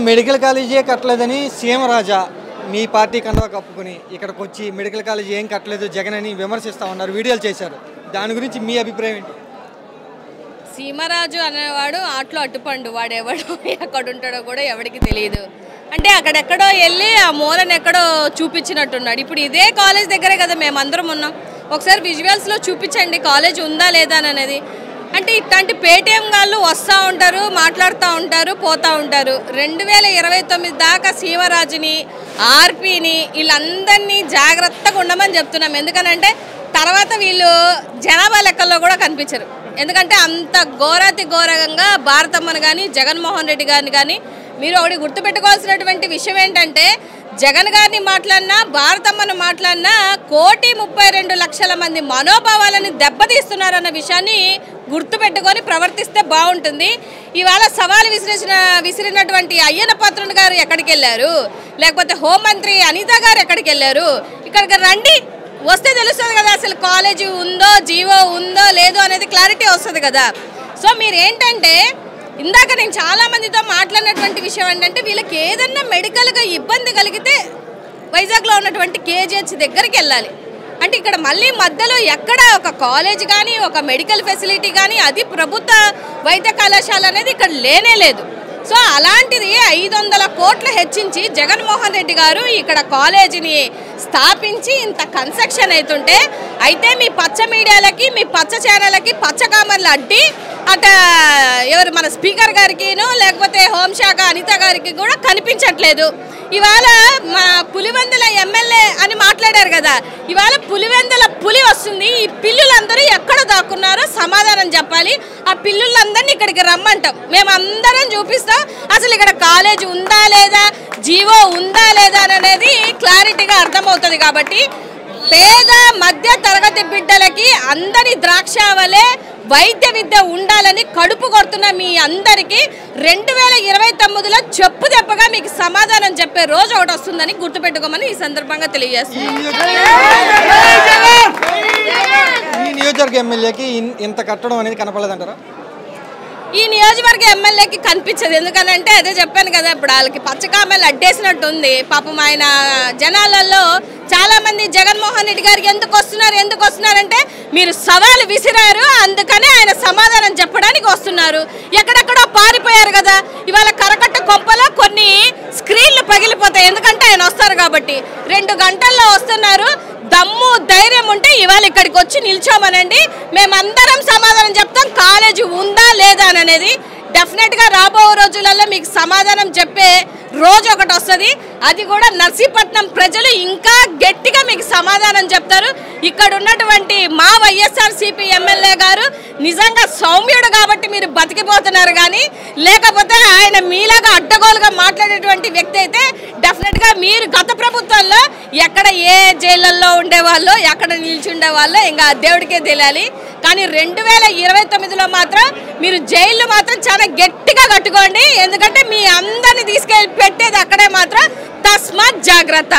Medical college కట్టలేదని CM రాజా మీ party కండువా కప్పుకొని ఇక్కడికి వచ్చి మెడికల్ కాలేజీ ఏం కట్టలేదు జగన్ అని విమర్శిస్తూ ఉన్నారు, వీడియోలు చేశారు. దాని గురించి మీ అభిప్రాయం ఏంటి? సీమరాజు అనేవాడు ఆటలో అట్టుపండు, వాడు ఎవడో ఎక్కడ ఉంటాడో కూడా ఎవరికి తెలియదు. అంటే అక్కడెక్కడో వెళ్ళి ఆ మూలను ఎక్కడో చూపించినట్టున్నాడు. ఇప్పుడు ఇదే కాలేజ్ దగ్గరే కదా మేమందరం ఉన్నాం. ఒకసారి విజువల్స్లో చూపించండి కాలేజ్ ఉందా లేదా అనేది. అంటే ఇట్లాంటి పేటీఎం వాళ్ళు వస్తూ ఉంటారు, మాట్లాడుతూ ఉంటారు, పోతూ ఉంటారు. 2029 దాకా సీమరాజుని, ఆర్పీని వీళ్ళందరినీ జాగ్రత్తగా ఉండమని చెప్తున్నాం. ఎందుకనంటే తర్వాత వీళ్ళు జనాభా లెక్కల్లో కూడా కనిపించరు. ఎందుకంటే అంత ఘోరాతి ఘోరంగా భారతమ్మను కానీ జగన్మోహన్ రెడ్డి గారిని కానీ మీరు ఒకటి గుర్తుపెట్టుకోవాల్సినటువంటి విషయం ఏంటంటే, జగన్ గారిని మాట్లాడినా భారతమ్మను మాట్లాడినా 1,32,00,000 మంది మనోభావాలని దెబ్బతీస్తున్నారన్న విషయాన్ని గుర్తుపెట్టుకొని ప్రవర్తిస్తే బాగుంటుంది. ఇవాళ సవాలు విసిరినటువంటి అయ్యన్న పాత్రుడు గారు ఎక్కడికి వెళ్ళారు, లేకపోతే హోంమంత్రి అనిత గారు ఎక్కడికి వెళ్ళారు? ఇక్కడికి రండి, వస్తే తెలుస్తుంది కదా అసలు కాలేజీ ఉందో జీవో ఉందో లేదో అనేది క్లారిటీ వస్తుంది కదా. సో మీరు ఏంటంటే ఇందాక నేను చాలామందితో మాట్లాడినటువంటి విషయం ఏంటంటే, వీళ్ళకి ఏదన్నా మెడికల్గా ఇబ్బంది కలిగితే వైజాగ్లో ఉన్నటువంటి కేజీహెచ్ దగ్గరికి వెళ్ళాలి. అంటే ఇక్కడ మళ్ళీ మధ్యలో ఎక్కడ ఒక కాలేజ్ కానీ ఒక మెడికల్ ఫెసిలిటీ కానీ అది ప్రభుత్వ వైద్య కళాశాల అనేది ఇక్కడ లేనే లేదు. సో అలాంటిది 500 కోట్లు హెచ్చించి జగన్మోహన్ రెడ్డి గారు ఇక్కడ కాలేజీని స్థాపించి ఇంత కన్స్ట్రక్షన్ అవుతుంటే, అయితే మీ పచ్చ మీడియాలకి మీ పచ్చ ఛానళ్ళకి పచ్చ కామర్లు అడ్డి అట ఎవరు మన స్పీకర్ గారికినో లేకపోతే హోంశాఖ అనిత గారికి కూడా కనిపించట్లేదు. ఇవాళ మా పులివెందుల ఎమ్మెల్యే అని మాట్లాడారు కదా, ఇవాళ పులివెందుల పులి వస్తుంది. ఈ పిల్లులందరూ ఎక్కడ దాక్కున్నారో సమాధానం చెప్పాలి. ఆ పిల్లులందరినీ ఇక్కడికి రమ్మంటాం, మేమందరం చూపిస్తాం అసలు ఇక్కడ కాలేజ్ ఉందా లేదా, జీవో ఉందా లేదా అనేది క్లారిటీగా అర్థమవుతుంది. కాబట్టి పేద మధ్య తరగతి బిడ్డలకి అందరి ద్రాక్షావలే వైద్య విద్య ఉండాలని కడుపు కొడుతున్న మీ అందరికీ 2029లో చెప్పు దెబ్బగా మీకు సమాధానం చెప్పే రోజు ఒకటి వస్తుందని గుర్తుపెట్టుకోమని ఈ సందర్భంగా తెలియజేస్తున్నాను. ఈ నియోజకవర్గ ఎమ్మెల్యేకి ఇంత కట్టడం అనేది కనపడలేదంటారా? ఈ నియోజకవర్గ ఎమ్మెల్యేకి కనిపించదు. ఎందుకనంటే అదే చెప్పాను కదా, ఇప్పుడు వాళ్ళకి పచ్చకామెలు అడ్డేసినట్టు ఉంది. పాపం ఆయన జనాలలో చాలా మంది జగన్మోహన్ రెడ్డి గారికి ఎందుకు వస్తున్నారంటే మీరు సవాలు విసిరారు, అందుకనే ఆయన సమాధానం చెప్పడానికి వస్తున్నారు. ఎక్కడెక్కడో పారిపోయారు కదా, ఇవాళ కరకట్ట కొంపలో కొన్ని స్క్రీన్లు పగిలిపోతాయి. ఎందుకంటే ఆయన వస్తారు కాబట్టి 2 గంటల్లో వస్తున్నారు. దమ్ము ధైర్యం ఉంటే ఇవాళ ఇక్కడికి వచ్చి నిల్చోమనండి, మేమందరం సమాధానం చెప్తాం కాలేజీ ఉందా లేదా అనేది. డెఫినెట్గా రాబో రోజులలో మీకు సమాధానం చెప్పే రోజు ఒకటి వస్తుంది. అది కూడా నర్సీపట్నం ప్రజలు ఇంకా గట్టిగా మీకు సమాధానం చెప్తారు. ఇక్కడ ఉన్నటువంటి మా వైఎస్ఆర్సీపీ ఎమ్మెల్యే గారు నిజంగా సౌమ్యుడు కాబట్టి మీరు బతికిపోతున్నారు, కానీ లేకపోతే ఆయన మీలాగా అడ్డగోలుగా మాట్లాడేటువంటి వ్యక్తి అయితే డెఫినెట్గా మీరు గత ప్రభుత్వంలో ఎక్కడ ఏ జైళ్ళల్లో ఉండేవాళ్ళో ఎక్కడ నిల్చుండేవాళ్ళో ఇంకా దేవుడికే తెలియాలి. కానీ 2029లో మాత్రం మీరు జైళ్ళు మాత్రం చాలా గట్టిగా కట్టుకోండి. ఎందుకంటే మీ అందరిని తీసుకెళ్ళి పెట్టేది అక్కడే మాత్రం, తస్మాత్ జాగ్రత్త.